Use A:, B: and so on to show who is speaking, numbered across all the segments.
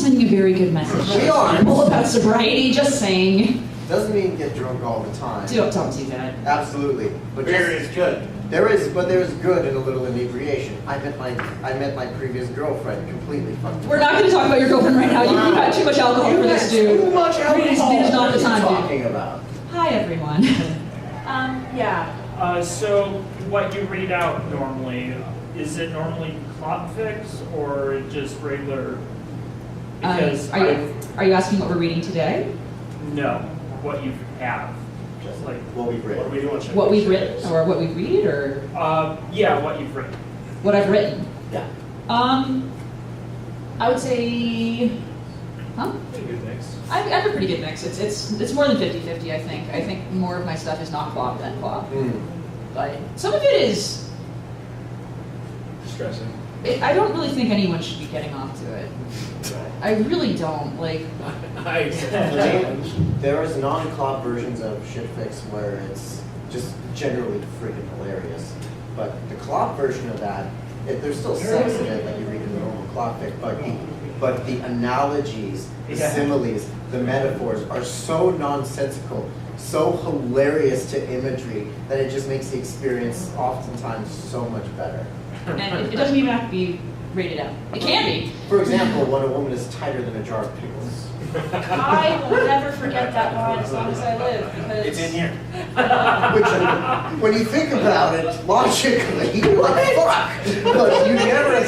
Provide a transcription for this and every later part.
A: sending a very good message.
B: We are.
A: People about sobriety, just saying.
B: Doesn't mean get drunk all the time.
A: Don't do that.
B: Absolutely. But
C: Beer is good.
B: There's good in a little inebriation. I met my previous girlfriend completely fucked.
A: We're not going to talk about your girlfriend right now. You've had too much alcohol for this, dude.
B: Too much alcohol.
A: It is not the time,
B: What are you
A: dude.
B: talking about?
A: Hi, everyone.
D: So what you read out normally, is it normally Crackfics or just regular? Because
A: Are you asking what we're reading today?
D: no, what you have.
C: Just
D: Like,
B: What we've
C: what
B: read.
C: we do on
A: What we've written, or what we read, or
D: yeah, what you've written.
A: what I've written?
B: Yeah.
A: I would say,
C: Pretty good mix.
A: I have a pretty good mix. It's more than 50-50, I think. I think more of my stuff is not clop than clop. But some of it is,
C: Distressing.
A: I don't really think anyone should be getting off to it. I really don't. Like,
B: There is non-clop versions of Shitfix where it's just generally freaking hilarious. But the clop version of that, there's still sex in it like you read in the normal clop fic, but the analogies, the similes, the metaphors are so nonsensical, so hilarious to imagery that it just makes the experience oftentimes so much better.
A: and it doesn't even have to be rated out. It can be.
B: For example, when a woman is tighter than a jar of pickles.
A: I will never forget that line as long as I live because
C: It's in here.
B: Which, when you think about it, logically, like fuck, but you never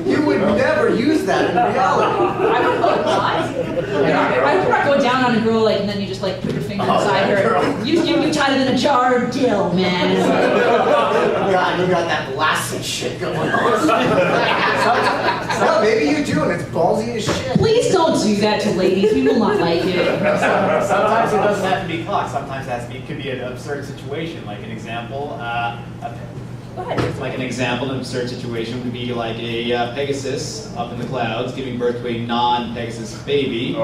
B: you would never use that in reality.
A: I would hope not. You're not going down on a girl like, and then you just like put your finger inside her. You tighter than a jar of dill, man.
B: God, you got that blasting shit going on. Well, maybe you do, and it's ballsy as shit.
A: Please don't do that to ladies. We will not like it.
E: Sometimes it doesn't have to be clock. Sometimes it could be an absurd situation. Like an example, an absurd situation would be like a Pegasus up in the clouds giving birth to a non-Pegasus baby.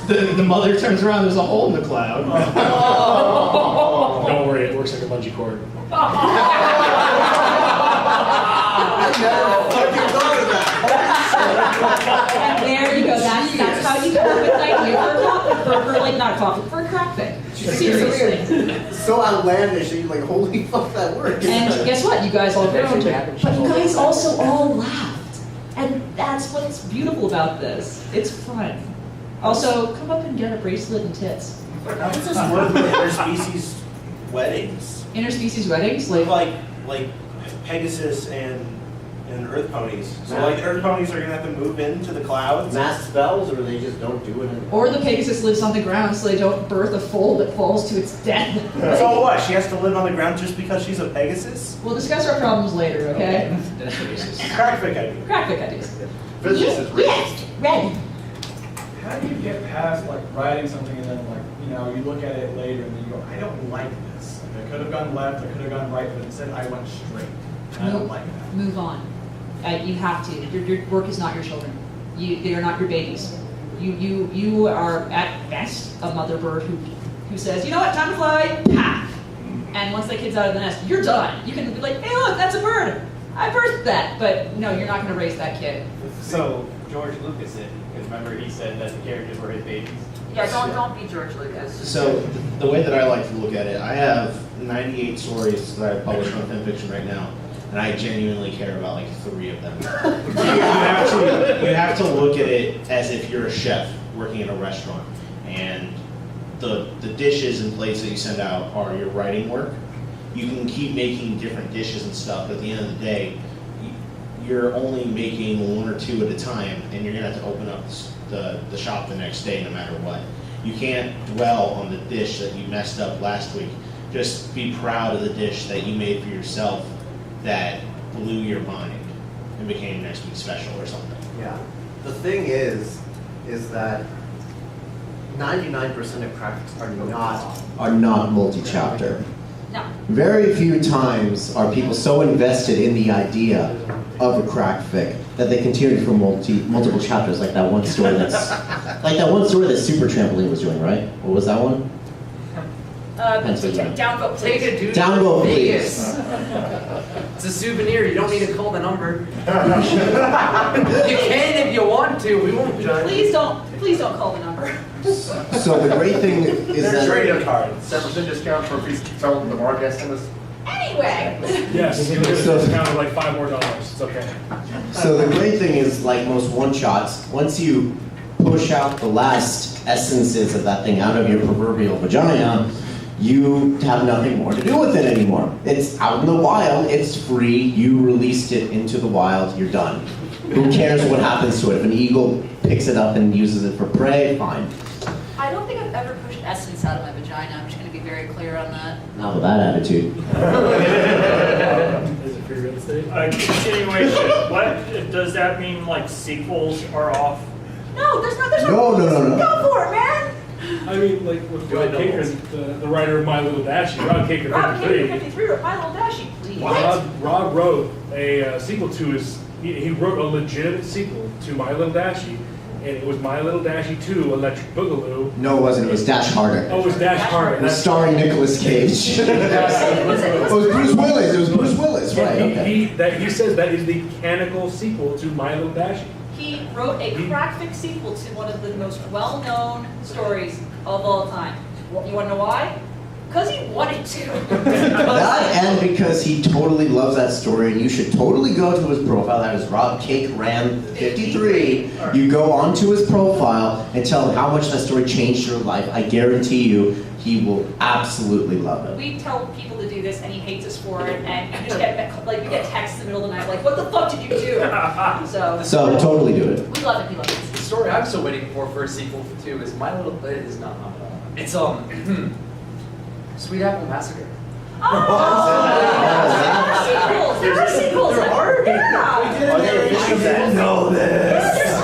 E: The mother turns around. There's a hole in the cloud.
C: Don't worry, it works like a bungee cord.
B: I never fucking thought of that.
A: And there you go. That's how you come up with an idea for a Crackfic. Seriously.
B: So outlandish that you're like, holy fuck, that works.
A: And guess what? You guys all groaned, but you guys also all laughed. And that's what's beautiful about this. It's fun. Also, come up and get a bracelet and tits.
C: How does this work with interspecies weddings?
A: Interspecies weddings?
C: Like Pegasus and Earth ponies. So like the Earth ponies are gonna have to move into the clouds.
B: Mass spells, or they just don't do it anymore.
A: Or the Pegasus lives on the ground so they don't birth a foal that falls to its death.
C: So what? She has to live on the ground just because she's a Pegasus?
A: We'll discuss our problems later, okay?
C: Crackfic idea.
A: Crackfic ideas.
B: Physicists,
A: Yes, red.
F: How do you get past like writing something and then like, you look at it later and then you go, I don't like this. Like, I could have gone left, I could have gone right, but instead I went straight. And I don't like that.
A: Move on. You have to. Your work is not your children. They are not your babies. You are at best a mother bird who says, you know what, time to fly, ha! And once that kid's out of the nest, you're done. You can be like, hey look, that's a bird. I birthed that. But no, you're not going to raise that kid.
E: So George Lucas did, because remember he said that the characters were his babies.
A: Yeah, don't be George Lucas.
G: So the way that I like to look at it, I have 98 stories that I publish on FanFiction right now, and I genuinely care about like 3 of them. you have to look at it as if you're a chef working in a restaurant, and the dishes and plates that you send out are your writing work. You can keep making different dishes and stuff, but at the end of the day, you're only making 1 or 2 at a time, and you're gonna have to open up the shop the next day no matter what. You can't dwell on the dish that you messed up last week. Just be proud of the dish that you made for yourself that blew your mind and became next week's special or something.
B: Yeah. The thing is that 99% of Crackfics are not multi-chapter.
A: No.
B: Very few times are people so invested in the idea of a Crackfic that they continue for multiple chapters, like that one story that Super Trampoline was doing, right? What was that one?
G: Pennsylvania.
A: Downvote,
H: Take
A: please.
H: a dude.
G: Downvote,
H: to
G: please.
H: Vegas. It's a souvenir. You don't need to call the number. You can if you want to. We won't judge.
A: Please don't call the number.
G: So the great thing is
C: There's
G: that
C: radio cards.
I: 7% discount for if he's selling the Barcast in this.
A: Anyway.
J: Yes, you'll get a discount of like $5 more. It's okay.
G: So the great thing is, like most one-shots, once you push out the last essences of that thing out of your proverbial vagina, you have nothing more to do with it anymore. It's out in the wild, it's free, you released it into the wild, you're done. Who cares what happens to it? If an eagle picks it up and uses it for prey, fine.
A: I don't think I've ever pushed essence out of my vagina. I'm just going to be very clear on that.
G: Not with that attitude.
J: Is it free real estate?
D: Continuation. What does that mean? Like sequels are off?
A: No, there's no.
G: No.
A: Go for it, man.
J: I mean, like with Rob Caker, the writer of My Little Dashie, Rob Caker
A: Rob Caker
J: 53.
A: 53 wrote My Little Dashie, please.
J: Rob wrote a sequel to his. He wrote a legitimate sequel to My Little Dashie, and it was My Little Dashie 2: Electric Boogaloo.
G: No, it wasn't. It was Dash Harder.
J: Oh, it was Dash Harder.
G: It was starring Nicolas Cage. It was Bruce Willis. It was Bruce Willis, right? Okay.
J: He says that is the canonical sequel to My Little Dashie.
A: He wrote a Crackfics sequel to one of the most well-known stories of all time. You want to know why? Because he wanted to.
G: That and because he totally loves that story, and you should totally go to his profile. That is Rob Cake Ram 53. You go onto his profile and tell him how much that story changed your life. I guarantee you, he will absolutely love it.
A: We tell people to do this, and he hates us for it. And you just get like we get texts in the middle of the night, like, "What the fuck did you do?"
G: So totally do it.
A: We love it. We love it.
H: The story I'm still waiting for a sequel to is My Little. It is not. It's Sweet Apple Massacre.
A: Oh, there are sequels.
H: There are?
A: Yeah.
C: I didn't know this.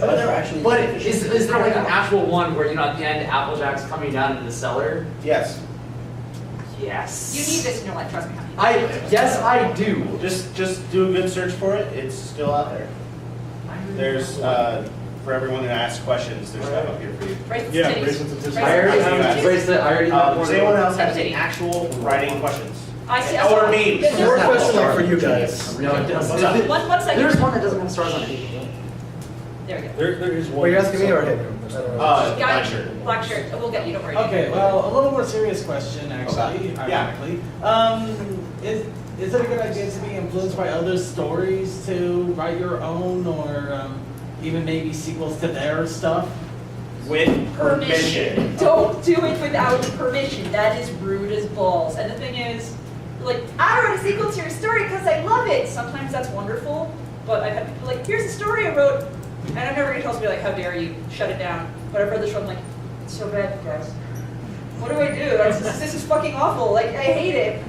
C: Are there actually?
H: But is there like an actual one where, you know, at the end, Applejack's coming down into the cellar?
C: Yes.
H: Yes.
A: You need this in your life. Trust me.
H: Yes, I do.
C: Just do a good search for it. It's still out there. There's for everyone that asks questions, there's stuff up here for you.
A: Bracelets,
J: Yeah,
A: titties.
J: bracelets and titties.
H: I already have a bracelet. I already have
C: Does
H: one.
C: anyone else have any actual writing questions?
A: I see.
C: Or memes?
A: There's
C: More
A: one-
C: questions
I: Like for you guys.
H: No, it
C: What's
H: doesn't.
C: up?
A: One second.
H: There's one that doesn't have stars on it.
A: There we go.
J: There is one.
I: Were you asking me or him?
C: Black shirt.
A: Black shirt. We'll get you. Don't worry.
F: Okay, well, a little more serious question, actually,
C: Okay. Yeah.
F: ironically. Is it a good idea to be influenced by other stories to write your own, or even maybe sequels to their stuff?
C: With permission.
A: Don't do it without permission. That is rude as balls. And the thing is, like, I wrote a sequel to your story because I love it. Sometimes that's wonderful, but I've had people like, here's a story I wrote, and I'm never gonna tell somebody like, how dare you, shut it down. But I've read this one, like, it's so bad, guys. What do I do? This is fucking awful. Like, I hate it.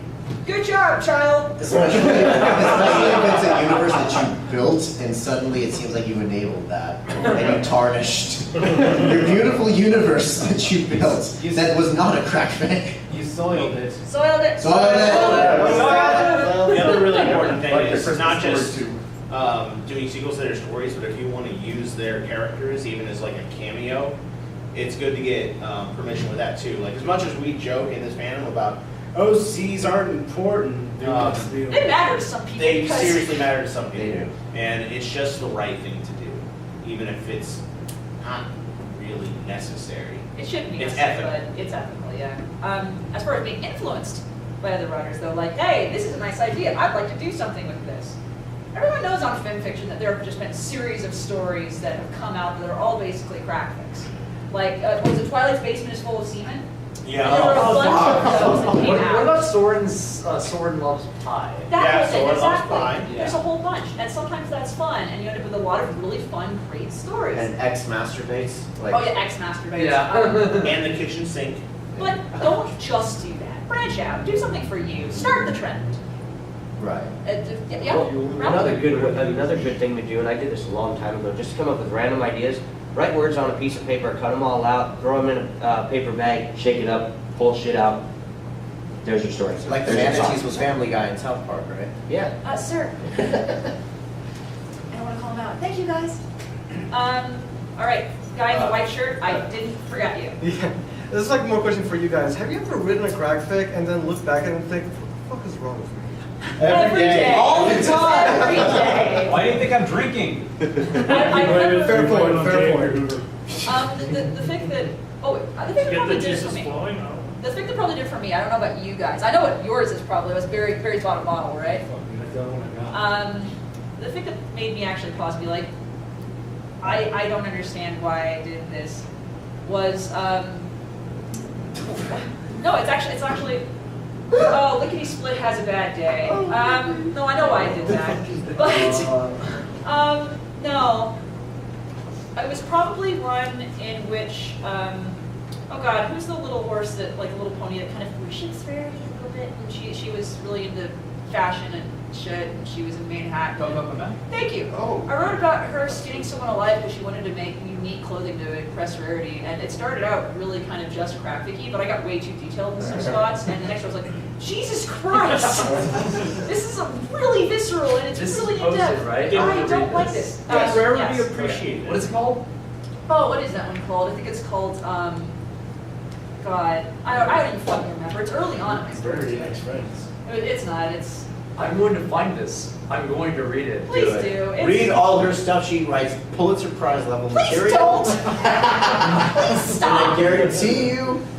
A: Good job, child.
G: Especially if it's a universe that you built and suddenly it seems like you enabled that and you tarnished your beautiful universe that you built that was not a crackfic.
H: You soiled it.
A: Soiled it.
G: Soiled it.
C: The other really important thing
I: Like the
C: is
I: Christmas
C: not just
I: story,
C: doing sequels to their stories, but if you want to use their characters even as like a cameo, it's good to get permission with that too. Like as much as we joke in this fandom about OCs aren't important,
A: They matter to some people.
C: they
A: because-
C: seriously matter to some
G: They
C: people,
G: do.
C: and it's just the right thing to do, even if it's not really necessary.
A: It shouldn't be
C: It's
A: necessary,
C: ethical.
A: but it's ethical, yeah. As far as being influenced by other writers, though, like, hey, this is a nice idea. I'd like to do something with this. Everyone knows on fan fiction that there have just been a series of stories that have come out that are all basically crackfics. Like, was it Twilight's Basement is Full of Semen?
C: Yeah.
A: There were a bunch of those that came
H: What
A: out.
H: about Soren Loves Pie?
A: That
C: Yeah,
A: was it,
C: Sword Loves
A: exactly.
C: Pie,
H: yeah.
A: There's a whole bunch, and sometimes that's fun, and you end up with a lot of really fun, great stories.
B: And X masturbates. Like,
A: Oh yeah, X masturbates.
H: Yeah.
C: And the kitchen sink.
A: But don't just do that. Branch out. Do something for you. Start the trend.
B: right.
A: Yeah.
K: Another good thing to do, and I did this a long time ago, just to come up with random ideas. Write words on a piece of paper, cut them all out, throw them in a paper bag, shake it up, pull shit out. There's your story.
B: Like the
K: There's your
B: manatees
K: song.
B: was Family Guy in South Park, right?
K: Yeah.
A: Sir. I don't want to call him out. Thank you, guys. All right, guy in the white shirt. I didn't forget you.
I: Yeah. This is like more question for you guys. Have you ever written a Crackfic and then looked back and think, what the fuck is wrong with me?
A: Every day.
F: All the time.
A: Every day.
F: Why do you think I'm drinking?
A: I remember
I: Fair point, fair point.
A: the thing that the thing that
D: Get
A: probably
D: the
A: did it
D: juices
A: for me.
D: flowing? Oh.
A: The thing that probably did it for me. I don't know about you guys. I know what yours is probably. It was Barry's bottom bottle, right? The thing that made me actually pause and be like, I don't understand why I did this was no, it's actually oh, Lickety Split has a bad day. No, I know why I did that. But no. It was probably one in which oh god, who's the little horse that, like a little pony that kind of worships Rarity a little bit, and she was really into fashion and shit, and she was in Manhattan. Thank you.
B: Oh.
A: I wrote about her skinning someone alive because she wanted to make unique clothing to impress Rarity, and it started out really kind of just Crackfic-y, but I got way too detailed in some spots, and the next one was like, Jesus Christ! This is really visceral, and it's
H: This is
A: really
H: posted,
A: in-depth.
H: right?
A: I don't like this.
F: Yes, Rarity
A: Yes.
F: appreciated.
H: What is it called?
A: Oh, what is that one called? I think it's called, God, I don't even fucking remember. It's early on in my story.
J: Very nice friends.
A: It's not, it's,
H: I'm going to find this. I'm going to read it.
A: please do. It's,
B: Read all her stuff. She writes Pulitzer Prize level
A: please
B: material.
A: don't! Please
B: And I
A: stop!
B: guarantee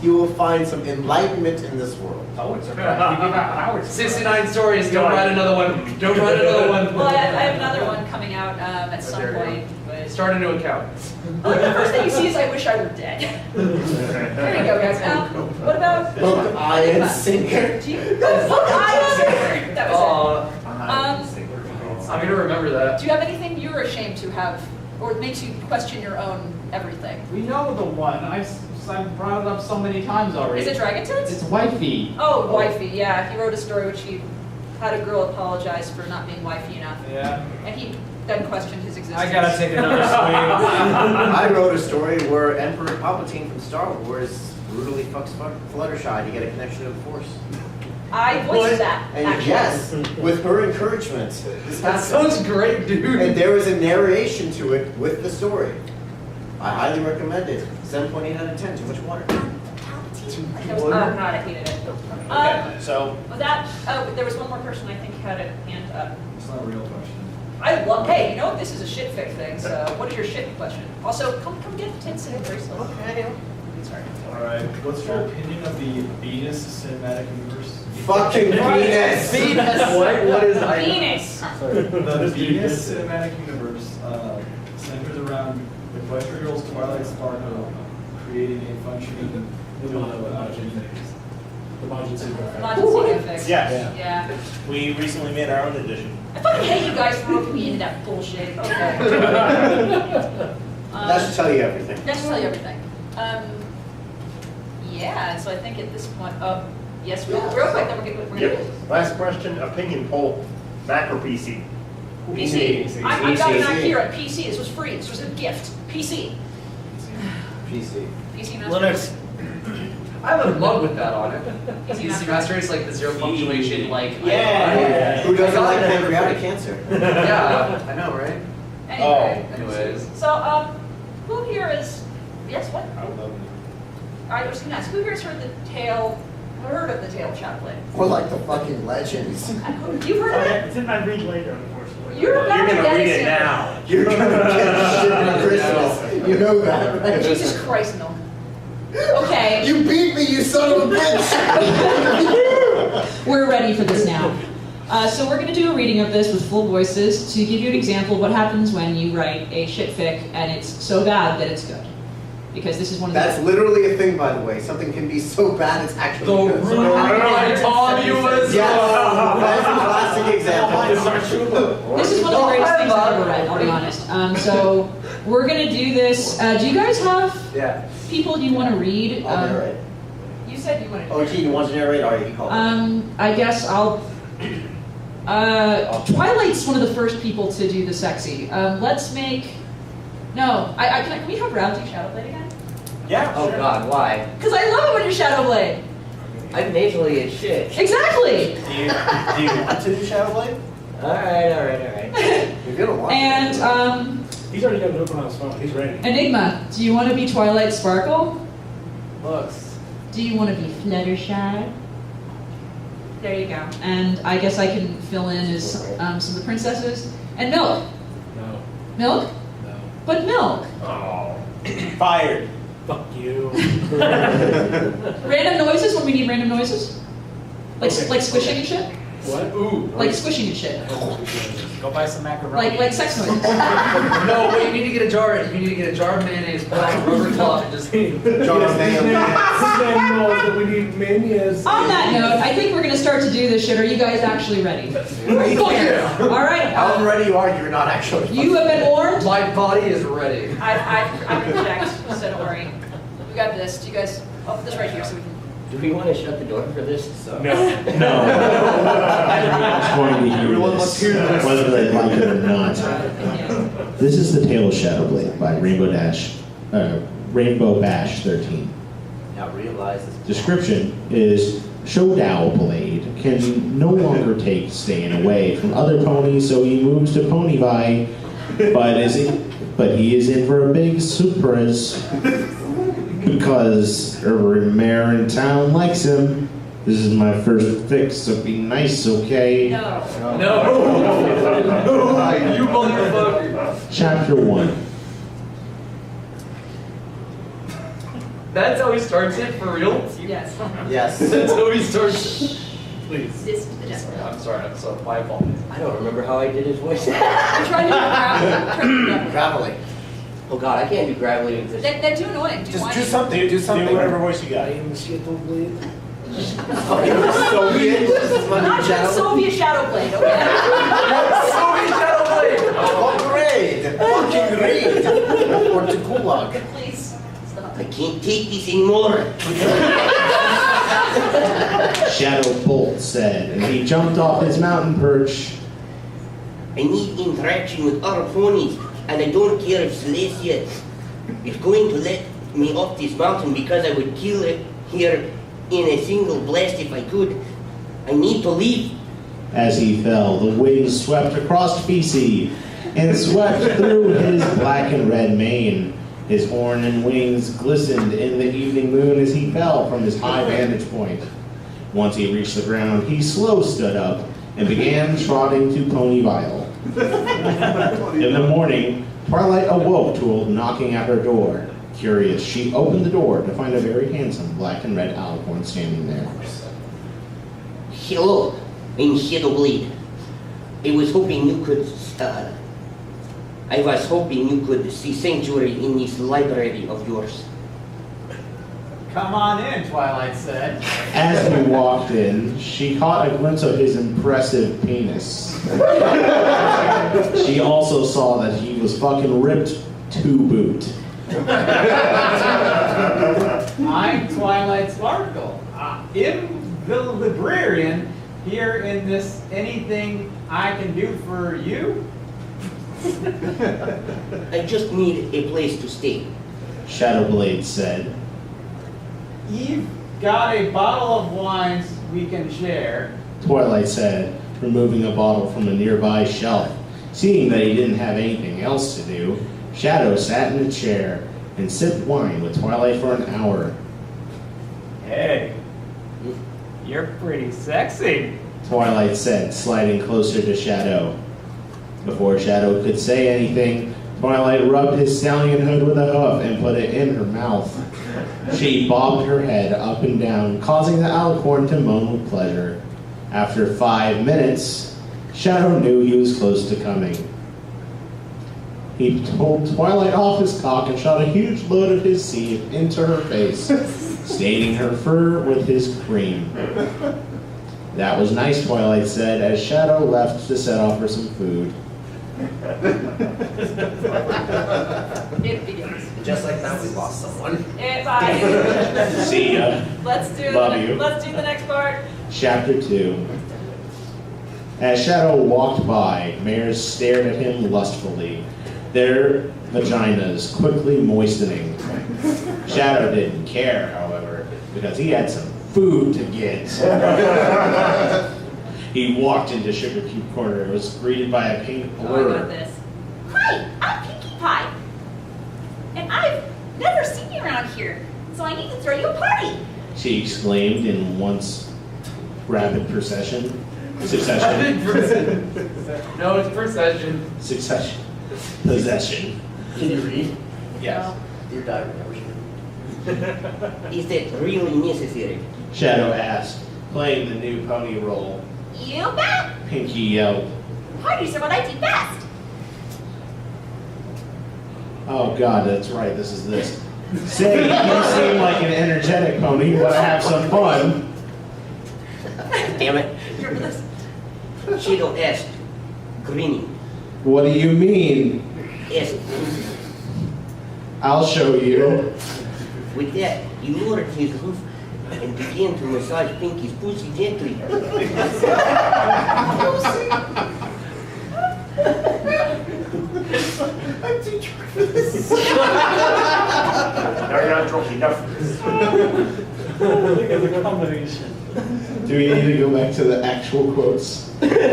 B: you will find some enlightenment in this world.
F: Oh, it's okay. You give out Howard's.
H: 69 stories. Don't write another one. Don't write another one.
A: Well, I have another one coming out at some
H: there you go.
A: point, but...
H: Start a new account.
A: Well, the first thing you see is I wish I were dead. There you go, guys. What about...
B: Hook, eye, and sinker.
A: Do you... Hook, eye, and... That was it.
H: I'm going to remember that.
A: Do you have anything you're ashamed to have, or makes you question your own everything?
E: We know the one. I've brought it up so many times already.
A: Is it Dragon Tits?
E: It's wifey.
A: Oh, wifey, yeah. He wrote a story which he had a girl apologize for not being wifey enough.
F: Yeah.
A: And he then questioned his existence.
F: I gotta take another swing.
B: I wrote a story where Emperor Palpatine from Star Wars brutally fucks Fluttershy to get a connection to the Force.
A: I voiced that,
B: And
A: actually.
B: yes, with her encouragement, this
H: That
B: happened.
H: sounds great, dude.
B: And there is a narration to it with the story. I highly recommend it. 7.8 out of 10. Too much water.
A: That was, oh god, I hated it.
C: Okay, so
A: With that, there was one more person I think had a hand up.
F: It's not a real question.
A: I love, hey, you know what, this is a shit fic thing, so what is your shit question? Also, come get the tits and bracelet. Okay. Sorry.
F: Alright, what's your opinion of the Venus cinematic universe?
B: Fucking Venus!
H: What is I?
A: Venus!
F: The Venus cinematic universe centers around the Pleasure Girls Twilight Sparkle creating a functioning
J: The Majin Secret.
A: Majin fic.
C: Yes.
A: Yeah.
C: we recently made our own edition.
A: I fucking hate you guys for roping me into that bullshit. Okay.
B: That should tell you everything.
A: That should tell you everything. Yeah, so I think at this point, yes, real quick, then we're gonna
I: Yep. Last question, opinion poll, Mac or PC?
A: PC. I got it out here at PC. This was free. This was a gift. PC.
B: PC.
A: PC Master.
H: I have a mug with that on it.
A: Easy
H: Easy Master is like the zero punctuation, like.
C: Yeah.
B: Who doesn't like pancreatic cancer?
H: Yeah, I know, right?
A: Anyway.
H: Anyways.
A: So, who here is, yes, what?
C: I would love it.
A: I was gonna ask, who here has heard of the tale Chaplain?
B: Or like the fucking legends.
A: You've heard of it?
D: It's in my read later, unfortunately.
A: You're about to get it soon.
B: You're gonna get shit for Christmas. You know that, right?
A: Jesus Christ, no. Okay.
B: You beat me, you son of a bitch!
A: We're ready for this now. So we're going to do a reading of this with full voices to give you an example of what happens when you write a shit fic and it's so bad that it's good. Because this is one of
B: That's
A: the...
B: literally a thing, by the way. Something can be so bad it's actually good.
H: I told you was.
B: Yes, that's a classic example.
A: This is one of the greatest things I've ever read, I'll be honest. So we're going to do this. Do you guys have people you want to read?
B: I'll narrate.
A: You said you wanted to
B: Oh, gee, you want to narrate? All right, you call it.
A: I guess I'll... Twilight's one of the first people to do the sexy. Let's make... No, can we have Round 2 Shadowblade again?
C: Yeah.
K: Oh
C: sure.
K: God, why?
A: Because I love it when you're Shadowblade.
K: I'm majorly as shit.
A: Exactly!
C: Do you want to do Shadowblade?
K: Alright.
B: You're gonna want
A: And,
J: He's already got an open on his phone. He's ready.
A: Enigma, do you want to be Twilight Sparkle?
H: Looks.
A: Do you want to be Fluttershy? There you go. And I guess I can fill in as some of the princesses. And Milk.
J: No.
A: Milk?
J: No.
A: But Milk.
J: Oh.
C: Fired.
J: Fuck you.
A: Random noises when we need random noises? Like squishing and shit?
J: What? Ooh.
A: Like squishing and shit.
H: Go buy some macaroni.
A: Like sex noises.
H: No, but you need to get a jar. You need to get a jar of mayonnaise, put on a rubber cloth, and just.
C: Jar of
J: Sam knows that we need minions.
A: On that note, I think we're going to start to do this shit. Are you guys actually ready?
H: Yeah.
A: All right.
B: However ready you are, you're not actually.
A: You have been warned.
H: My body is ready.
A: I've been checked, so don't worry. We got this. Do you guys? I'll put this right here so we can.
K: Do we want to shut the door for this? So.
J: No.
G: Everyone's going to hear
B: Everyone
G: this,
B: must hear this.
G: whether they like it or not. This is The Tale of Shadowblade by Rainbow Bash 13.
K: Now realize this.
G: Description is Showdow Blade can no longer take staying away from other ponies, so he moves to Ponyvi, but he is in for a big surprise because every mayor in town likes him. This is my first fix, so be nice, okay?
A: No.
H: You motherfucker.
G: Chapter 1.
H: That's how he starts it, for real?
A: Yes.
B: Yes.
H: That's how he starts it.
J: Please.
A: This is the desk.
H: I'm sorry, my fault.
K: I don't remember how I did his voice.
A: I'm trying to do
B: Gravelly.
K: Oh God, I can't do gravelly with this.
A: They're too annoying. Do
B: Just
A: whiny.
B: do something. Do something.
C: Do whatever voice you got.
B: Soviet.
A: Not just Soviet shadow blade, okay?
H: Soviet Shadow Blade!
B: Fucking raid. Or to Gulag.
A: Please. Stop.
K: I can't take this anymore.
G: Shadow Bolt said, and he jumped off his mountain perch.
K: I need interaction with other ponies, and I don't care if Celestia is going to let me off this mountain because I would kill it here in a single blast if I could. I need to leave.
G: As he fell, the wings swept across PC and swept through his black and red mane. His horn and wings glistened in the evening moon as he fell from his high vantage point. Once he reached the ground, he slow stood up and began trotting to Ponyville. In the morning, Twilight awoke to a knocking at her door. Curious, she opened the door to find a very handsome black and red alicorn standing there.
K: Hello, I'm Shadowblade. I was hoping you could see sanctuary in this library of yours.
H: Come on in, Twilight said.
G: As we walked in, she caught a glimpse of his impressive penis. She also saw that he was fucking ripped to boot.
L: I'm Twilight Sparkle. I'm the librarian here in this anything I can do for you.
K: I just need a place to stay.
G: Shadowblade said.
L: You've got a bottle of wines we can share.
G: Twilight said, removing a bottle from a nearby shelf. Seeing that he didn't have anything else to do, Shadow sat in a chair and sipped wine with Twilight for an hour.
L: Hey, you're pretty sexy.
G: Twilight said, sliding closer to Shadow. Before Shadow could say anything, Twilight rubbed his stallion hood with a hoof and put it in her mouth. She bobbed her head up and down, causing the alicorn to moan with pleasure. After 5 minutes, Shadow knew he was close to coming. He pulled Twilight off his cock and shot a huge load of his seed into her face, staining her fur with his cream. That was nice, Twilight said, as Shadow left to set off for some food.
A: It begins.
B: Just like that, we lost someone.
A: Bye.
G: See ya.
A: Let's do
G: Love you.
A: Let's do the next part.
G: Chapter 2. As Shadow walked by, mares stared at him lustfully, their vaginas quickly moistening. Shadow didn't care, however, because he had some food to get. He walked into Sugar Cube Corner and was greeted by a pink
A: Oh, I
G: blur.
A: got this. Hi, I'm Pinkie Pie. And I've never seen you around here, so I need to throw you a
G: she exclaimed in once rapid succession.
L: No, it's procession.
G: Succession. Possession.
B: Can you read?
C: Yes.
B: Dear diary, never should.
K: Is that really necessary?
G: Shadow asked, playing the new pony role.
M: You bet.
G: Pinky yelled,
M: Parties are what I do best.
G: oh god, that's right, this is this. Say, you seem like an energetic pony, wanna have some fun?
K: Damn it. Shadow asked, grinning.
G: What do you mean?
K: Asked,
G: I'll show you.
K: with that, he lowered his hoof and began to massage Pinky's pussy gently.
B: I'm too drunk for this.
D: Now you're not drunk enough for this.
F: Look at the combination.
G: Do we need to go back to the actual quotes?
A: Do you want to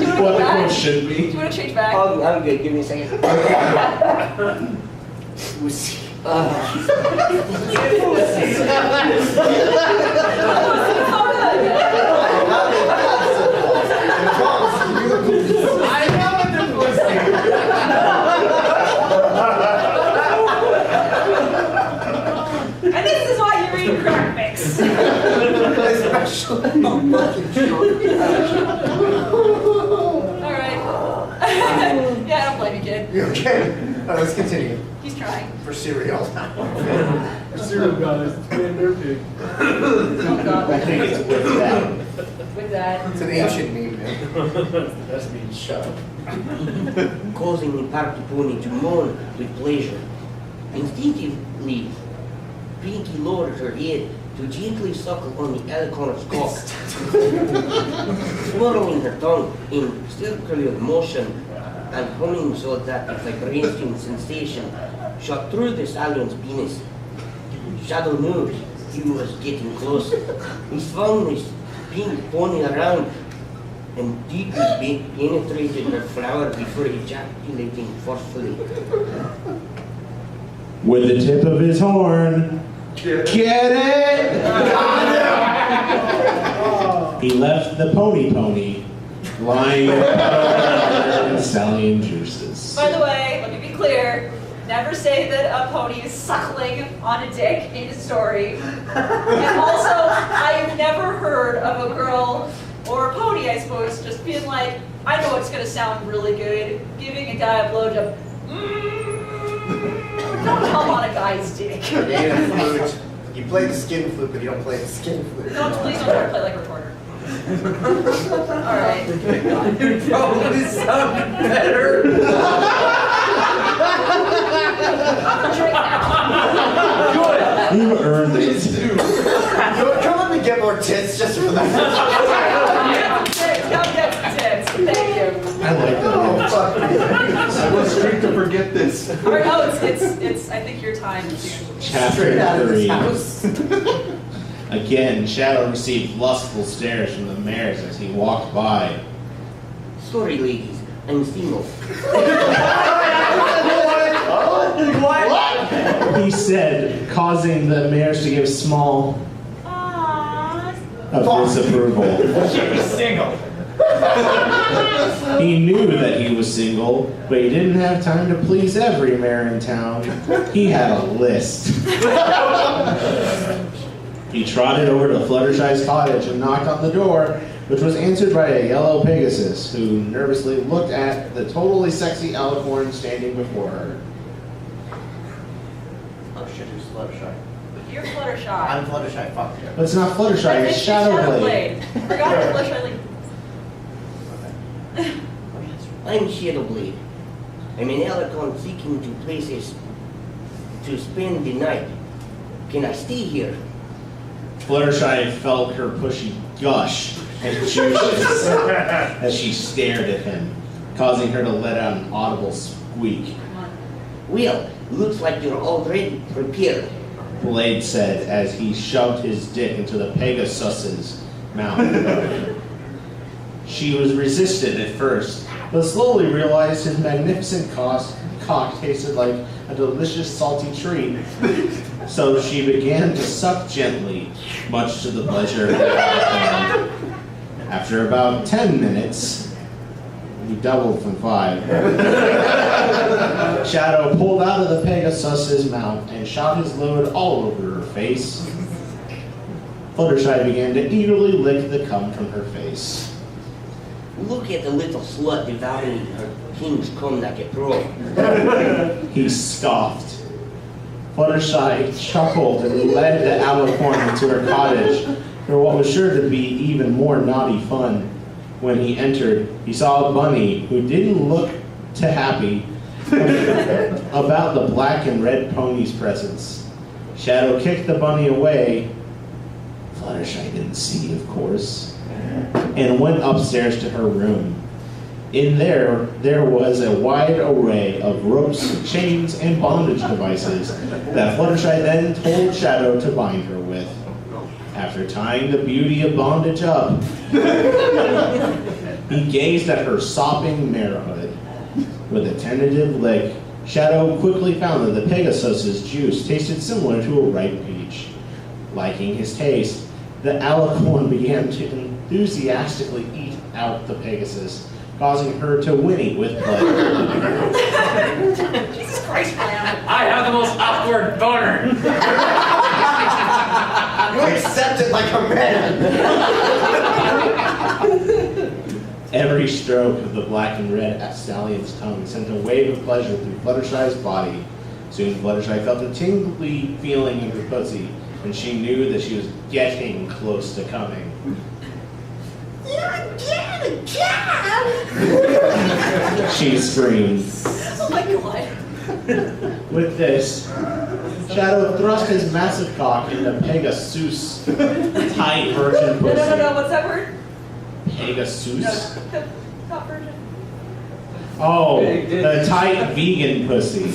G: What
A: go
G: the
A: back?
G: quotes should
A: Do
G: be?
A: you want to change back?
K: Oh, I'm good. Give me a second.
L: I know the pussy.
A: And this is why you read Crackfics.
B: Especially on fucking short.
A: All right. Yeah, I don't blame you, kid.
B: You okay? Let's continue.
A: He's trying.
B: For cereal.
F: Cereal guys, it's being their pig.
A: Oh God.
G: I think it's with that.
A: With that.
B: It's an ancient meme, man.
C: That's being shut.
K: Causing the party pony to moan with pleasure. Instinctively, Pinky lowered her head to gently suckle on the alicorn's cock. Swirling her tongue in circular motion and humming so that the vibrating sensation shot through the stallion's penis. Shadow knew he was getting close. He swung his pink pony around and deeply penetrated her flower before ejaculating forcefully.
G: With the tip of his horn. Get it? He left the pony lying and stallion juices.
A: By the way, let me be clear. Never say that a pony is suckling on a dick in a story. And also, I've never heard of a girl or a pony, I suppose, just being like, I know it's going to sound really good, giving a guy a blowjob. Don't come on a guy's dick.
B: Game of flute. You play the skin flute, but you don't play the skin flute.
A: Don't, please don't try to play like a recorder. Alright.
L: You probably sound better.
A: Drink now.
G: You earned it.
B: Come let me get more tits just for that.
A: Come get some tits. Thank you.
G: I like that.
B: Oh, fuck.
I: I was straight to forget this.
A: Alright, oh, it's, I think your time to.
B: Straight out
G: Chapter
B: of this
G: 3.
B: house.
G: Again, Shadow received lustful stares from the mares as he walked by.
K: Sorry, ladies, I'm single.
G: What? He said, causing the mares to give small of disapproval.
L: She's single.
G: He knew that he was single, but he didn't have time to please every mare in town. He had a list. He trotted over to Fluttershy's cottage and knocked on the door, which was answered by a yellow Pegasus, who nervously looked at the totally sexy alicorn standing before her.
B: Oh shit, who's Fluttershy?
A: You're Fluttershy.
B: I'm Fluttershy, fuck you.
G: But it's not Fluttershy,
A: I think
G: it's
A: she's
G: Shadowblade.
A: Forgot to Fluttershy.
K: I'm Shadowblade. I'm an alicorn seeking to places to spend the night. Can I stay here?
G: Fluttershy felt her pushy gush and juices as she stared at him, causing her to let out an audible squeak.
K: Well, looks like you're already prepared.
G: Blade said as he shoved his dick into the Pegasus's mouth. She was resistant at first, but slowly realized his magnificent cock tasted like a delicious salty treat. So she began to suck gently, much to the pleasure of the Alicorn. After about 10 minutes, we doubled from 5. Shadow pulled out of the Pegasus's mouth and shot his load all over her face. Fluttershy began to eagerly lick the cum from her face.
K: Look at the little slut devouring her king's cum like a pro.
G: He scoffed. Fluttershy chuckled and led the Alicorn into her cottage for what was sure to be even more naughty fun. When he entered, he saw a bunny who didn't look too happy about the black and red pony's presence. Shadow kicked the bunny away. Fluttershy didn't see, of course, and went upstairs to her room. In there was a wide array of ropes, chains, and bondage devices that Fluttershy then told Shadow to bind her with. After tying the beauty of bondage up, he gazed at her sopping marehood. With a tentative lick, Shadow quickly found that the Pegasus's juice tasted similar to a ripe peach. Liking his taste, the Alicorn began to enthusiastically eat out the Pegasus, causing her to whinny with pleasure.
M: Jesus Christ, man.
H: I have the most awkward boner.
B: You accept it like a man!
G: Every stroke of the black and red stallion's tongue sent a wave of pleasure through Fluttershy's body. Soon Fluttershy felt a tingly feeling in her pussy, and she knew that she was getting close to coming.
M: You're again, cat!
G: She screamed.
M: Oh my god.
G: With this, Shadow thrust his massive cock into Pegasus' tight virgin pussy.
A: No, what's that word?
G: Pegasus?
A: Not virgin.
G: Oh, the tight vegan pussy.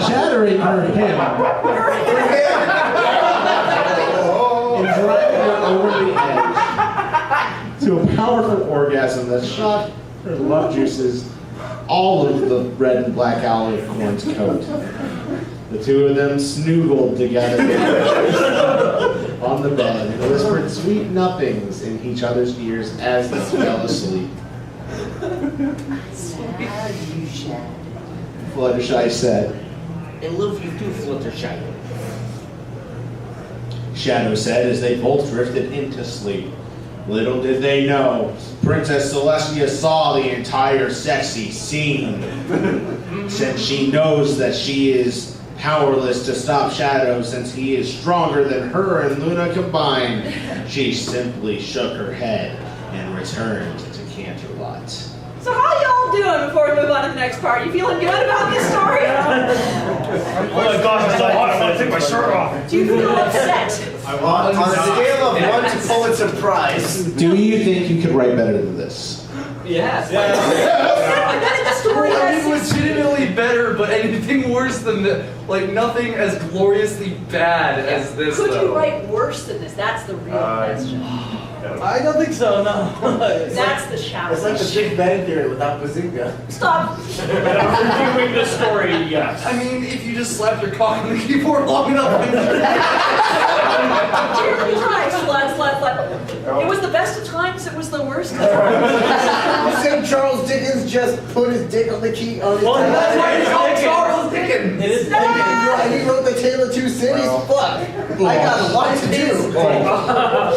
G: Shattering her him and driving her over the edge to a powerful orgasm that shot her love juices all of the red and black Alicorn's coat. The two of them snoogled together on the bed and whispered sweet nothings in each other's ears as they fell asleep.
K: Sad you shad.
G: Fluttershy said.
K: And love you too, Fluttershy.
G: Shadow said as they both drifted into sleep. Little did they know, Princess Celestia saw the entire sexy scene. Since she knows that she is powerless to stop Shadow since he is stronger than her and Luna combined, she simply shook her head and returned to Canterlot.
A: So how y'all doing before we move on to the next part? You feeling good about this story?
D: Oh my gosh, it's so hot, I'm gonna take my shirt off.
A: Do you feel upset?
B: On a scale of 1 to Pulitzer Prize.
G: Do you think you could write better than this?
H: Yes.
A: I bet the story
L: I
A: has...
L: mean, legitimately better, but anything worse than the, like, nothing as gloriously bad as this.
A: Could
L: though.
A: you write worse than this? That's the real question.
F: I don't think so, no.
A: That's the shallow.
B: It's like the Big Bang Theory without Bazinga.
A: Stop.
D: Reviewing this story, yes.
L: I mean, if you just slap your cock on the keyboard long enough.
A: Try, slut. It was the best of times, it was the worst of
B: You
A: times.
B: think Charles Dickens just put his dick on the key on his
L: That's why it's called Charles Dickens.
F: It is
B: And he wrote The Tale of Two Cities? Fuck. I got a lot to do.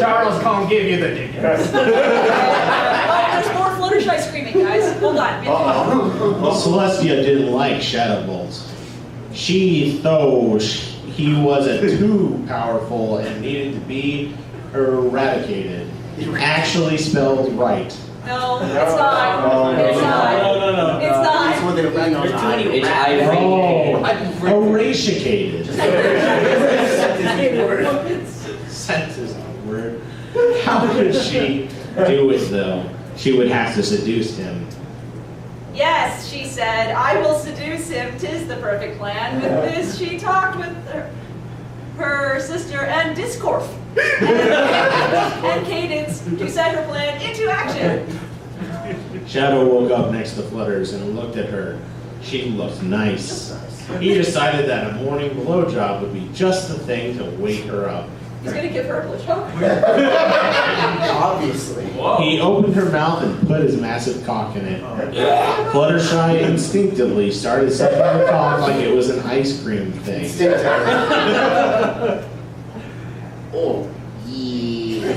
L: Charles can't give you the dick.
A: Oh, there's more Fluttershy screaming, guys. Hold on.
G: Celestia didn't like Shadowbolt. She thought he was too powerful and needed to be eradicated. Actually spelled right.
A: No, it's not. It's not.
F: No.
A: It's not.
B: That's what they write on
K: It's
G: Oh, eradicated. Sense is not a word. How could she do it though? She would have to seduce him.
A: Yes, she said, I will seduce him. 'Tis the perfect plan. With this, she talked with her her sister, and Discord, and Cadence to set her plan into action.
G: Shadow woke up next to Flutters and looked at her. She looked nice. He decided that a morning blowjob would be just the thing to wake her up.
A: He's gonna give her a blowjob.
B: Obviously.
G: He opened her mouth and put his massive cock in it. Fluttershy instinctively started sucking the cock like it was an ice cream thing.
K: Oh, yeah.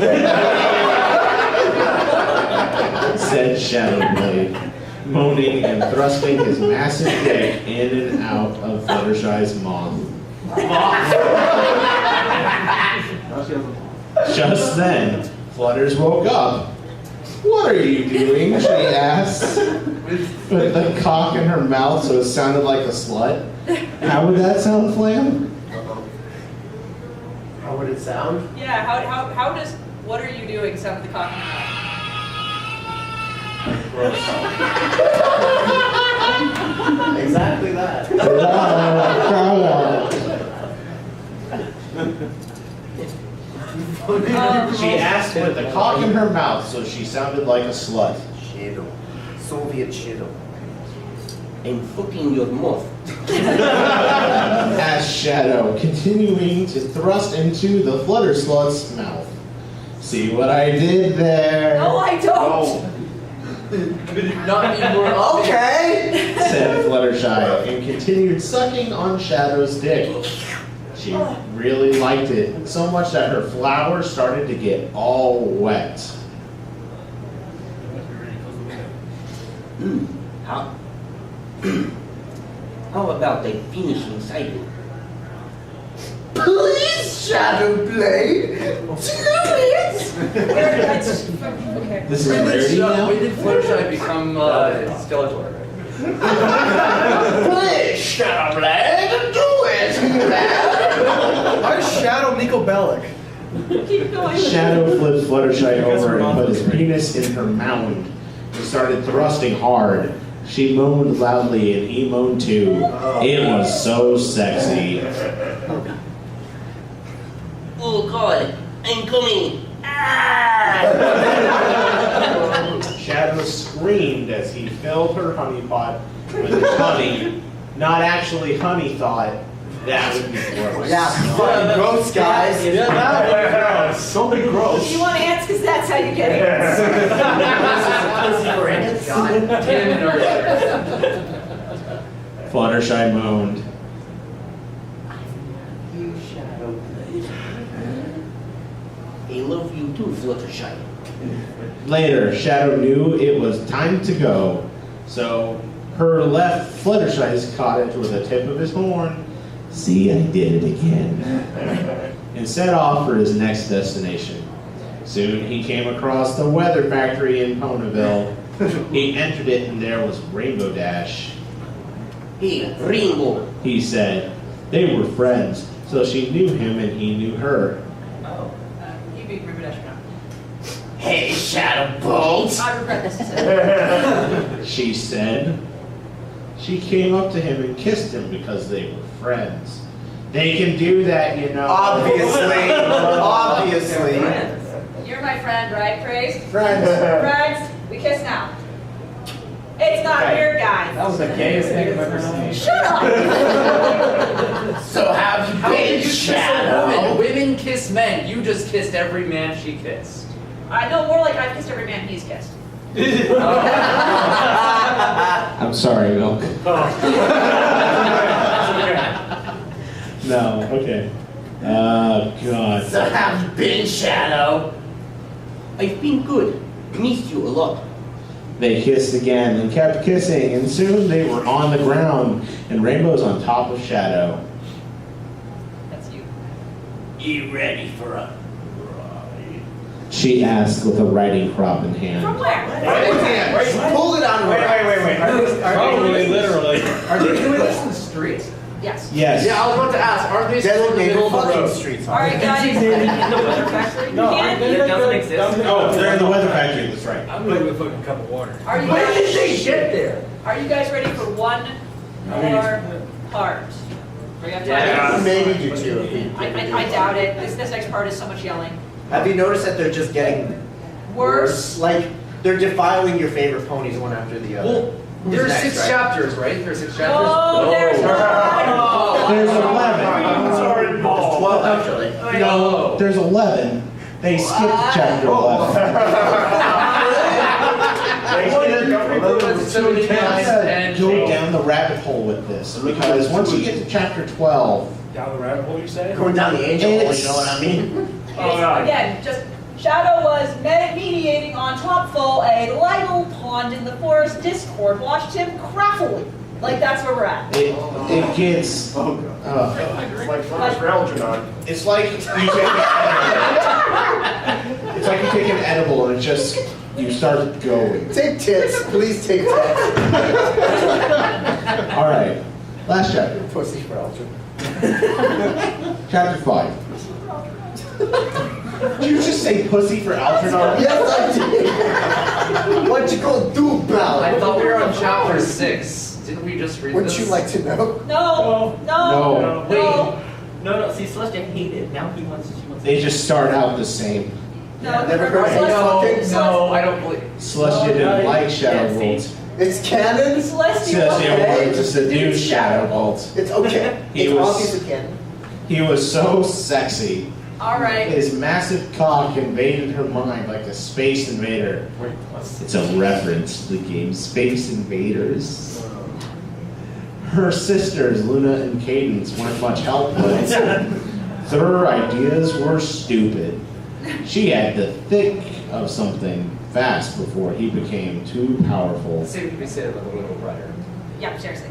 G: Said Shadowblade, moaning and thrusting his massive dick in and out of Fluttershy's mouth. Just then, Flutters woke up. "What are you doing?" she asked, with the cock in her mouth so it sounded like a slut. How would that sound, Flam?
B: How would it sound?
A: Yeah, how does what are you doing sound with the cock in your mouth?
B: Exactly that.
G: She asked with the cock in her mouth so she sounded like a slut.
B: Shadow. Soviet shadow.
K: I'm fucking your mouth.
G: Asked Shadow, continuing to thrust into the Flutter Slut's mouth. "See what I did there?"
A: No, I don't.
H: Could it not be more
B: Okay.
G: Said Fluttershy, and continued sucking on Shadow's dick. She really liked it, so much that her flower started to get all wet.
K: How about the finishing cycle?
B: Please, Shadowblade. Do it.
A: Okay.
G: This is rarity now?
H: When did Fluttershy become Skeletor?
B: Please, Shadowblade. Do it.
I: Why is Shadow Nico Bellic?
A: Keep going.
G: Shadow flipped Fluttershy over and put his penis in her mound and started thrusting hard. She moaned loudly and he moaned too. It was so sexy.
K: Oh God, I'm coming.
G: Shadow screamed as he filled her honey pot with his honey. Not actually honey thought. That would be gross.
B: Yeah, fucking gross, guys.
F: Something gross.
A: You want ants? Because that's how you get ants.
H: God damn it,
G: Fluttershy moaned.
K: You Shadowblade. I love you too, Fluttershy.
G: Later, Shadow knew it was time to go, so her left Fluttershy's cottage with the tip of his horn. "See, I did it again." And set off for his next destination. Soon he came across the weather factory in Ponyville. He entered it and there was Rainbow Dash.
K: Hey, Rainbow.
G: He said. They were friends, so she knew him and he knew her.
A: Oh, you beat Rainbow Dash now.
K: Hey, Shadowbolt.
A: I regret this.
G: She said. She came up to him and kissed him because they were friends. They can do that, you know.
B: Obviously. Obviously.
A: You're my friend, right, Praise?
G: Friends.
A: Friends, we kiss now. It's not weird, guys.
L: That was the gayest thing I've ever seen.
A: Shut up!
B: So have you
H: How did
B: been,
H: you kiss a
B: Shadow?
H: woman? Women kiss men. You just kissed every man she kissed.
A: I know more like I've kissed every man he's kissed.
G: I'm sorry, Milk. No, okay. God.
B: So have you been, Shadow?
K: I've been good. Missed you a lot.
G: They kissed again and kept kissing, and soon they were on the ground, and Rainbow's on top of Shadow.
A: That's you.
K: You ready for a
G: She asked with a riding crop in hand.
A: From where?
B: Pull it on.
F: Wait.
L: Probably literally.
H: Are they doing this in the street?
A: Yes.
G: Yes.
H: Yeah, I was about to ask. Aren't they still in the middle of the
B: fucking
H: road?
B: streets.
A: All right, guys. In the weather factory.
L: No,
A: Can't
L: they
A: you-
H: doesn't exist.
G: Oh, they're in the weather factory, that's right.
J: I'm gonna get a fucking cup of water.
A: Are you
H: When
A: guys?
H: did they get there?
A: Are you guys ready for one more part? Or you have time?
H: Yeah.
B: Maybe do two if we.
A: I doubt it. This next part is so much yelling.
B: Have you noticed that they're just getting
A: Worse.
B: Like they're defiling your favorite ponies one after the other.
H: Well,
B: Who's
H: there's
B: next,
H: 6
B: right?
H: chapters, right? There's 6 chapters.
A: No, there's not.
G: There's 11.
D: Sorry, Paul.
B: 12 actually.
G: No, there's 11. They skipped chapter 11.
H: So many times and
G: Go down the rabbit hole with this because once you get to chapter 12,
J: Down the rabbit hole, you say?
B: Going down the angel hole, you know what I mean?
D: Oh, God.
A: Again, just Shadow was mediating on Topful, a lidle pond in the forest Discord. Watched him craftily. Like that's where we're at.
G: it gets.
J: It's like Flash for Algernon.
G: It's like you take an edible and it just you start going.
B: Take tits, please take tits.
G: All right, last chapter,
B: Pussy for Algernon.
G: chapter 5. Did you just say pussy for Algernon?
B: Yes, I did. What you gonna do about it?
H: I thought we were on chapter 6. Didn't we just read
B: Would
H: this?
B: you like to know?
A: No.
G: No.
M: No, see, Celestia hated. Now she wants
G: They just start out the same.
A: No.
B: Never heard of it.
H: No, I don't believe.
G: Celestia didn't like Shadow Bolt.
B: It's canon.
A: Celestial.
G: Celestia wanted to seduce Shadow Bolt.
B: It's okay.
G: He
B: It's
G: was-
B: obviously canon.
G: He was so sexy.
A: All right.
G: His massive cock invaded her mind like a space invader. It's a reference to the game Space Invaders. Her sisters, Luna and Cadence, weren't much help, but their ideas were stupid. She had to think of something fast before he became too powerful.
H: Same could be said about the little brother.
A: Yeah, seriously.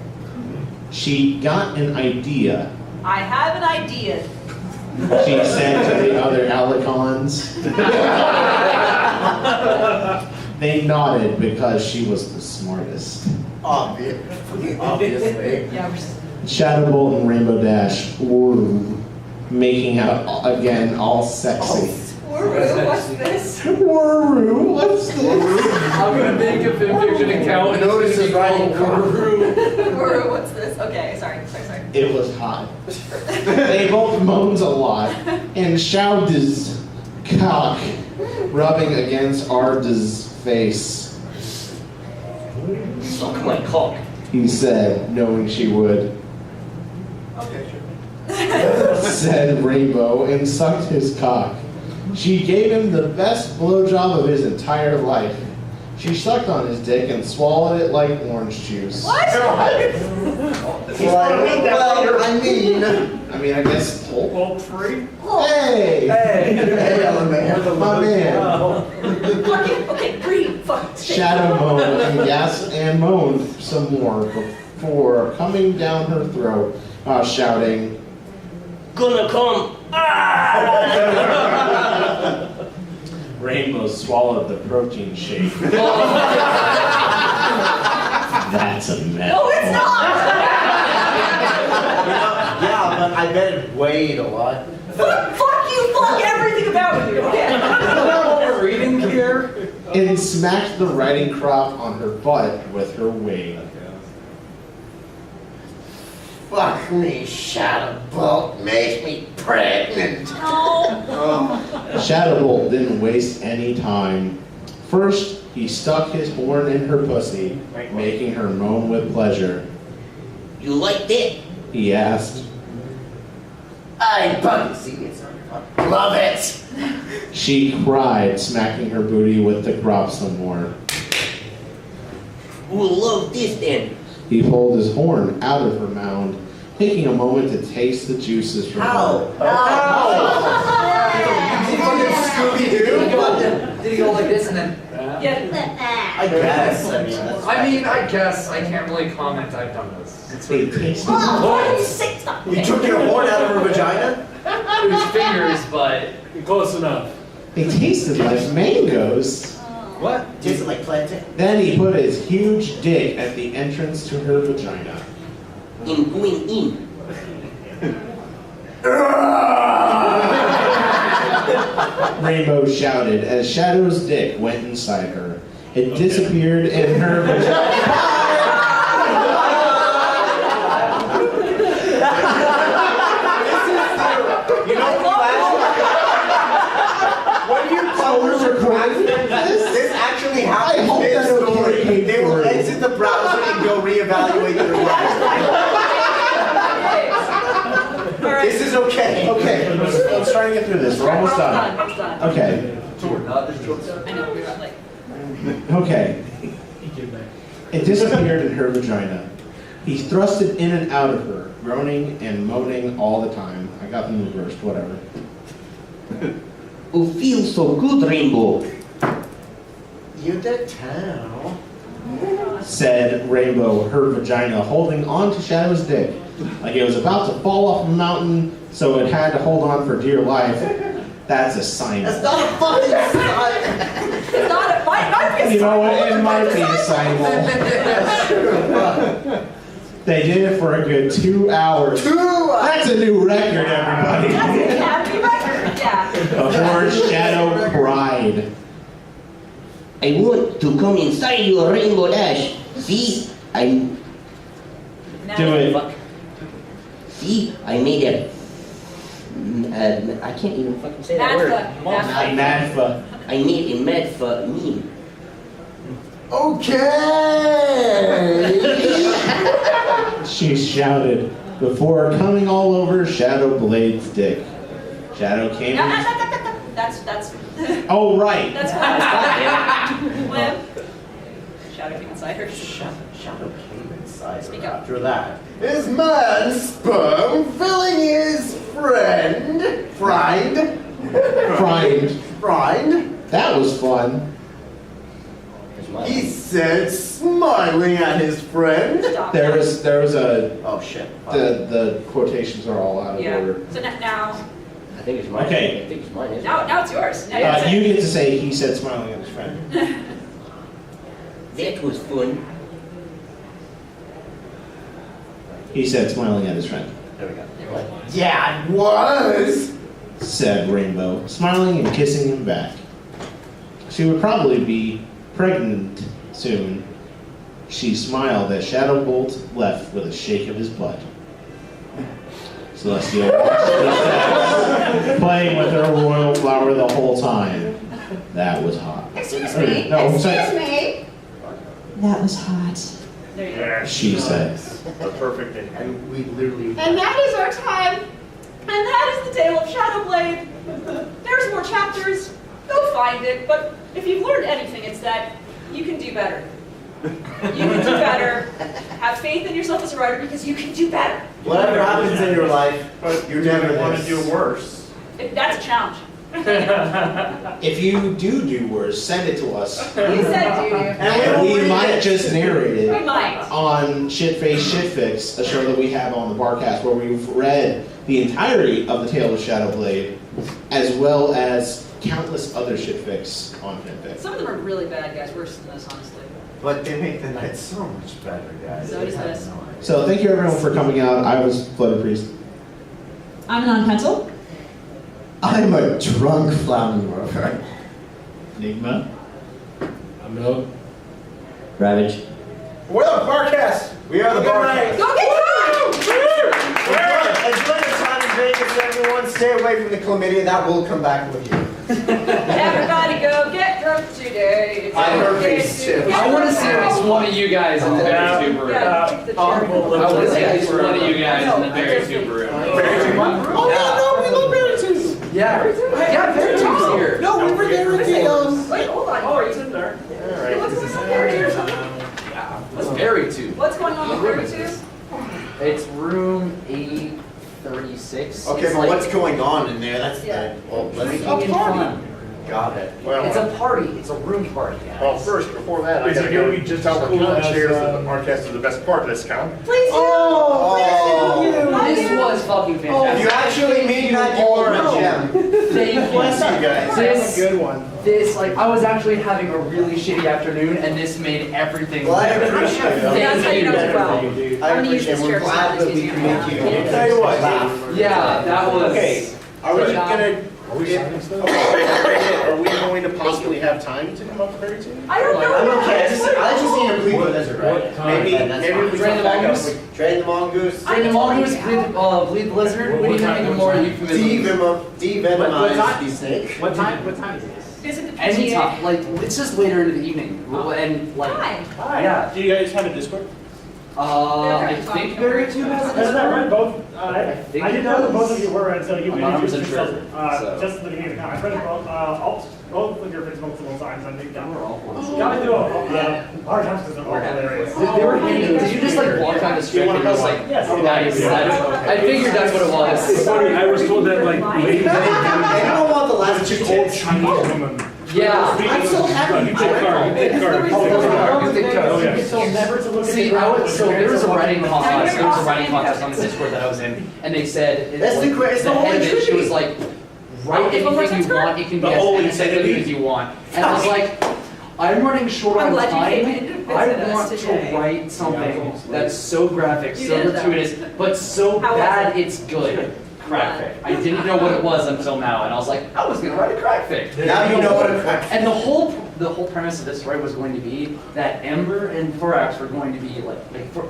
G: She got an idea,
A: I have an idea.
G: she said to the other Alicons. They nodded because she was the smartest.
B: Obviously.
A: Yeah, we're just,
G: Shadowbolt and Rainbow Dash were making out again, all sexy.
A: what's this?
G: Wuru, what's this?
H: I'm gonna make a fanfiction account. and
B: Notice
H: it's
B: his
H: gonna be
B: writing
H: called Guru.
A: What's this? Okay, sorry.
G: It was hot. They both moaned a lot, and Shauda's cock rubbing against Arda's face.
K: Suck my cock.
G: He said, knowing she would.
B: Okay, sure.
G: Said Rainbow and sucked his cock. She gave him the best blowjob of his entire life. She sucked on his dick and swallowed it like orange juice.
A: What?
B: Well,
G: I mean, I guess.
D: Well, free?
G: Hey!
B: hey,
G: My man.
A: Okay, breathe. Fuck. Stay.
G: Shadow moaned and gasped and moaned some more before coming down her throat, shouting,
K: Gonna come.
G: Rainbow swallowed the protein shake. That's a mess.
A: No, it's not.
B: Yeah, but I bet it weighed a lot.
A: Fuck you. Fuck everything about you. Okay.
H: What we're reading here?
G: And smacked the riding crop on her butt with her wing.
B: Fuck me, Shadowbolt. Make me pregnant.
A: No.
G: Shadowbolt didn't waste any time. First, he stuck his horn in her pussy, making her moan with pleasure.
K: You like that?
G: He asked.
B: I bug. See, it's love it.
G: She cried, smacking her booty with the crop some more.
K: Who'll love this then?
G: He pulled his horn out of her mound, taking a moment to taste the juices from her.
H: Did he go like this and then?
A: Yeah.
B: I guess. I mean, that's
H: I guess I can't really comment. I've done this. It's
G: They tasted
A: Why do you say stuff?
B: You took your horn out of her vagina?
H: It was fingers, but
J: Close enough.
G: They tasted like mangoes.
B: What? Tasted like plantain.
G: Then he put his huge dick at the entrance to her vagina.
K: In going in.
G: Rainbow shouted as Shadow's dick went inside her. It disappeared in her vagina.
B: is okay.
G: Okay, let's try to get through this. We're almost done.
A: Almost done.
G: Okay,
A: I know, we were like,
G: okay. It disappeared in her vagina. He thrust it in and out of her, groaning and moaning all the time. I got them reversed, whatever.
K: Oh, feels so good, Rainbow.
B: You did tell.
G: Said Rainbow, her vagina holding on to Shadow's dick. Like it was about to fall off a mountain, so it had to hold on for dear life. That's a sign.
B: That's not a fucking sign.
A: it's not a fight.
G: You know what? It might be a sign. They did it for a good 2 hours.
B: 2 hours.
G: That's a new record, everybody.
A: That's a happy record, yeah.
G: Before Shadow cried.
K: I want to come inside your Rainbow Dash. See,
G: Do it.
K: See, I made a. I can't even fucking say that word.
G: Madfa.
K: I made a Madfa meme.
B: Okay.
G: She shouted before coming all over Shadow Blade's dick. Shadow came.
A: That's.
G: Oh right.
A: That's fine. Limb. Shadow came inside her.
B: Shadow came inside
A: Speak
B: her
A: up.
B: after that. Is man's sperm filling his friend? Friend?
G: That was fun.
B: He said, smiling at his friend.
A: Stop.
G: There was a.
B: Oh shit.
G: The quotations are all out of
A: Yeah.
G: order.
A: So now.
K: I think it's mine.
G: Okay.
K: I think it's mine. Isn't
A: Now it's yours. Now you have to
G: You
A: say-
G: get to say he said smiling at his friend.
K: That was fun.
G: He said smiling at his friend.
B: There we go. Yeah, it was.
G: Said Rainbow, smiling and kissing him back. She would probably be pregnant soon. She smiled as Shadowbolt left with a shake of his butt. Celestial watched the steps, playing with her royal flower the whole time. That was hot.
A: Excuse
G: me. No,
A: Excuse me. That was hot.
D: There you go.
G: She said.
C: The perfect day.
B: And we literally.
A: And that is our time. And that is the tale of Shadowblade. There's more chapters. Go find it. But if you've learned anything, it's that you can do better. You can do better. Have faith in yourself as a writer because you can do better.
B: Whatever happens in your life,
C: But
B: you're never
C: want to
B: this.
C: do worse.
A: That's a challenge.
G: If you do worse, send it to us.
A: You said do you?
G: And we might just narrate
A: We
G: it
A: might.
G: on Shitface Shitfix, a show that we have on the Barcast, where we've read the entirety of the Tale of Shadowblade, as well as countless other shitfics on Fanfic.
A: Some of them are really bad, guys. Worse than this, honestly.
B: But they make the night so much better, guys.
A: So does this.
G: So thank you everyone for coming out. I was Floated Priest.
A: I'm non-pencil.
B: I'm a drunk flammenwerfer.
G: Enigma.
J: I'm Miller.
K: Ravage.
C: We're the Barcast.
B: We are the Barcast.
A: Go get drunk!
B: Enjoy your time in Vegas, everyone. Stay away from the chlamydia. That will come back with you.
A: Everybody go get drunk today. It's
B: I heard
A: okay
B: these
A: to
B: too.
A: get
H: I want to
A: drunk.
H: see at least one of you guys in the
D: Yeah.
H: Berry Super room.
A: Yeah, kick the chair.
H: I want to see at least one of you guys in the Berry Super room.
B: Oh, yeah, no, we love Berry Tubes.
H: Yeah, yeah, Berry Tube's here.
B: No, we were there at the,
A: Wait, hold on.
D: Oh, he's in there.
A: What's going on there or something?
H: What's Berry Tube?
A: What's going on with Berry Tube?
H: It's room 836.
B: Okay,
H: It's
B: but
H: like-
B: what's going on in there? That's
A: Yeah.
B: well, let's
H: Making it fun.
B: Got it.
H: It's a party. It's a room party. guys.
C: Well, first, before that, I
J: Is it
C: gotta
J: gonna
C: go
J: be just
C: tell
J: as
C: the
J: cool
C: count
J: as,
C: chairs that the Barcast is the best part of this count.
A: Please do.
H: This was fucking fantastic.
B: You actually mean that you are a gem.
H: Thank you.
B: Bless you guys.
H: This,
J: Good one.
H: this, like, I was actually having a really shitty afternoon, and this made everything
B: Well, I
H: better.
B: appreciate it.
A: Yeah, that's how you know it's well.
B: I
A: I'm gonna use
B: appreciate it.
A: this
B: We're
A: chair
B: glad that we
A: easier.
B: can make you.
C: Tell you what,
B: laugh.
H: Yeah, that was.
C: Okay, are we
H: Good
C: just
H: job.
C: gonna? Are we going to possibly have time to come up to Berry Tube?
A: I don't know.
B: I'm okay. I just need to plead with Lizard, right?
C: Maybe we
H: Train the
C: come back up.
H: mongoose?
B: Train the mongoose.
H: Train the mongoose, bleed the lizard. We need to make a more euphemism.
B: Devenomize the snake.
L: What time is this?
A: Is it the
H: Any
A: PTA?
H: time, like, it's just later in the evening. And, like,
A: Hi.
H: yeah.
C: Do you guys have a Discord?
H: I think Berry Tube has a
J: Isn't that right?
H: Discord.
J: Both.
N: I
K: think
N: didn't
K: it
N: know that
K: does.
N: both of you were until you
K: I'm not
N: introduced
K: 100%
N: yourself
K: sure, so.
N: just at the beginning of the time. I've read both of your books multiple times. I think
K: We're all
N: got me through hard times because they're all hilarious.
H: They were hanging. Did you just like walk down the street and you was like,
N: Yes.
H: nice? I figured that's what it was.
J: It's funny, I was told that like ladies
B: Anyone want the last two
J: old
B: tips?
J: Chinese woman.
H: Yeah.
B: I'm so happy
J: You take card, you take card.
H: You think
J: Oh,
H: so?
J: yeah.
N: Told never to look at
H: See,
N: the
H: so there was a writing contest. There was a writing contest on the Discord that I was in, and they said
B: That's the great- it's the
H: head
B: Holy
H: of it, she
B: Trinity.
H: was like, write anything you want. It can be
C: The
H: as
C: Holy
H: insensitive
C: Trinity.
H: as you want. And I was like, I'm running short
A: I'm
H: on
A: glad you
H: time.
A: came in and
H: I
A: visited us
H: want
A: today.
H: to write something that's so graphic,
A: You
H: so
A: did, though.
H: gratuitous, but so
A: How was
H: bad
A: it?
H: it's good. Crackfic. I didn't know what it was until now, and I was like, I was gonna write a crackfic.
B: Now you know what a crack.
H: And the whole premise of this story was going to be that Ember and Thorax were going to be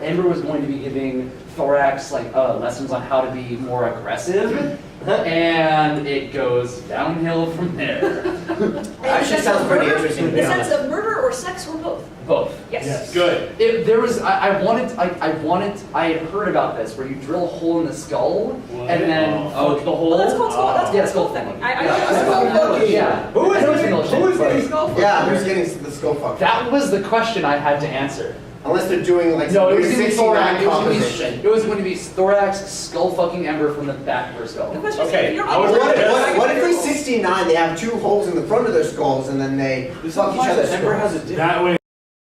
H: Ember was going to be giving Thorax lessons on how to be more aggressive, and it goes downhill from there.
B: Actually sounds pretty interesting, to
A: In
B: be
A: the sense
B: honest.
A: of murder or sex or both?
H: Both.
A: Yes.
C: Good.
H: I had heard about this where you drill a hole in the skull and then
C: Oh.
H: the hole.
A: Well, that's called skull. That's
H: Yeah,
A: called
H: skull
A: skull
H: thing.
A: fucking. I
H: Yeah.
L: Who
H: I
L: is
H: know it's
L: getting,
H: vanilla
L: who is
H: shit, but
L: getting
A: skull
B: Yeah, who's getting the skull fucked?
H: that was the question I had to answer.
B: Unless they're doing like
H: No,
B: some
H: it was going to be
B: 69
H: Thorax.
B: composition.
H: It was going to be Thorax skull fucking Ember from the back of her skull.
A: The question is,
C: Okay,
A: if you're
C: I would
A: like-
B: What if they 69, they have two holes in the front of their skulls and then they fuck each other's
K: Ember has
B: skulls?
K: a dick.
J: That way